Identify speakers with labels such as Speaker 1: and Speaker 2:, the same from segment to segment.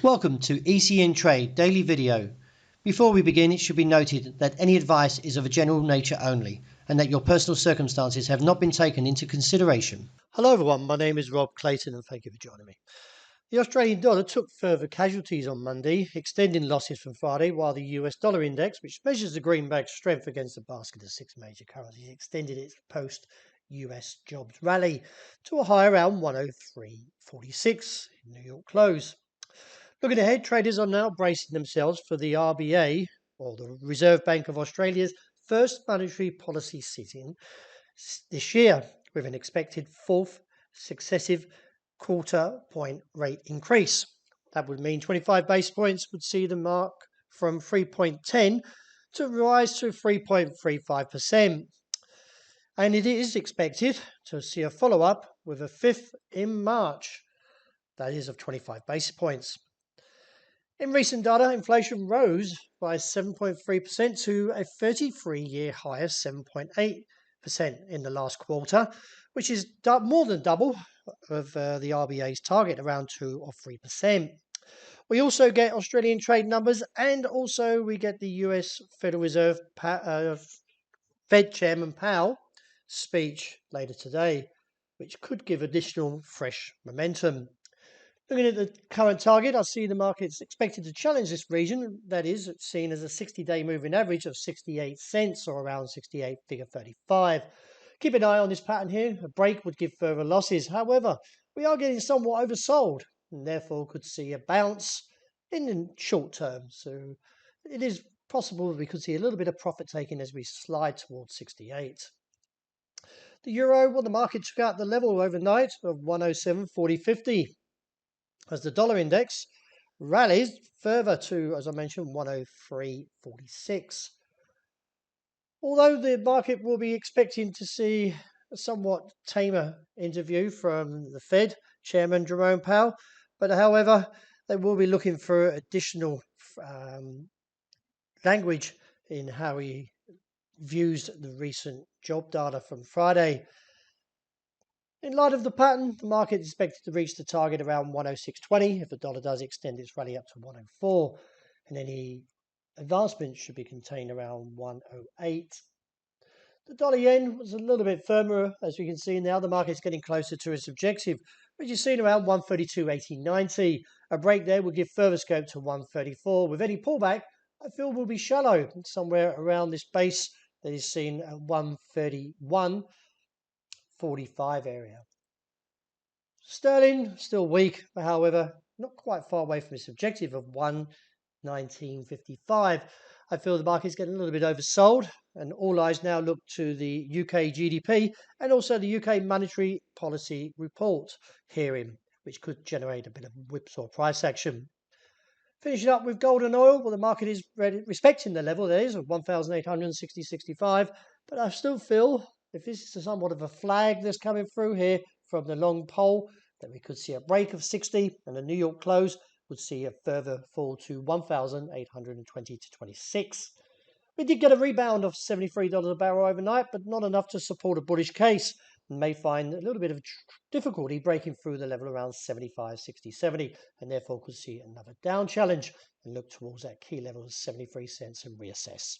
Speaker 1: Welcome to ECNTRADE Daily Video. Before we begin, it should be noted that any advice is of a general nature only and that your personal circumstances have not been taken into consideration.
Speaker 2: Hello everyone, my name is Rob Clayton and thank you for joining me. The Australian dollar took further casualties on Monday, extending losses from Friday, while the US dollar index, which measures the greenback's strength against a basket of six major currencies, extended its post-US jobs rally to a high around 103.46 in New York close. Looking ahead, traders are now bracing themselves for the RBA, or the Reserve Bank of Australia's first monetary policy sitting this year, with an expected fourth successive quarter point rate increase. That would mean 25 basis points would see the mark from 3.10 to rise to 3.35%. And it is expected to see a follow-up with a fifth in March, that is of 25 basis points. In recent data, inflation rose by 7.3% to a 33-year high of 7.8% in the last quarter, which is more than double of the RBA's target, around 2 or 3%. We also get Australian trade numbers, and also we get the US Federal Reserve Fed Chairman Powell speech later today, which could give additional fresh momentum. Looking at the current target, I see the market's expected to challenge this region. That is, it's seen as a 60-day moving average of 68 cents, or around 68.35. Keep an eye on this pattern here. A break would give further losses. However, we are getting somewhat oversold and therefore could see a bounce in the short term. So it is possible we could see a little bit of profit taking as we slide towards 68. The euro, well, the market took out the level overnight of 107.40.50. As the dollar index rallies further to, as I mentioned, 103.46. Although the market will be expecting to see a somewhat tamer interview from the Fed Chairman Jerome Powell, but however, they will be looking for additional language in how he views the recent job data from Friday. In light of the pattern, the market is expected to reach the target around 106.20 if the dollar does extend its rally up to 104, and any advancement should be contained around 108. The dollar yen was a little bit firmer, as we can see now. The market's getting closer to its objective, which is seen around 132.80.90. A break there will give further scope to 134. With any pullback, I feel will be shallow, somewhere around this base that is seen at 131.45 area. Sterling still weak, but however not quite far away from its objective of 119.55. I feel the market's getting a little bit oversold, and all eyes now look to the UK GDP and also the UK monetary policy report hearing, which could generate a bit of whipsaw price action. Finishing up with gold and oil, well, the market is respecting the level there is of 1,860.65, but I still feel if this is somewhat of a flag that's coming through here from the long pole, that we could see a break of 60, and the New York close would see a further fall to 1,820 to 26. We did get a rebound of $73 a barrel overnight, but not enough to support a bullish case, and may find a little bit of difficulty breaking through the level around 75, 60, 70, and therefore could see another down challenge and look towards that key level of 73 cents and reassess.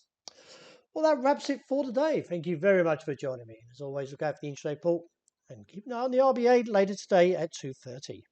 Speaker 2: Well, that wraps it for today. Thank you very much for joining me. As always, look out for the intraday report and keep an eye on the RBA later today at 2:30.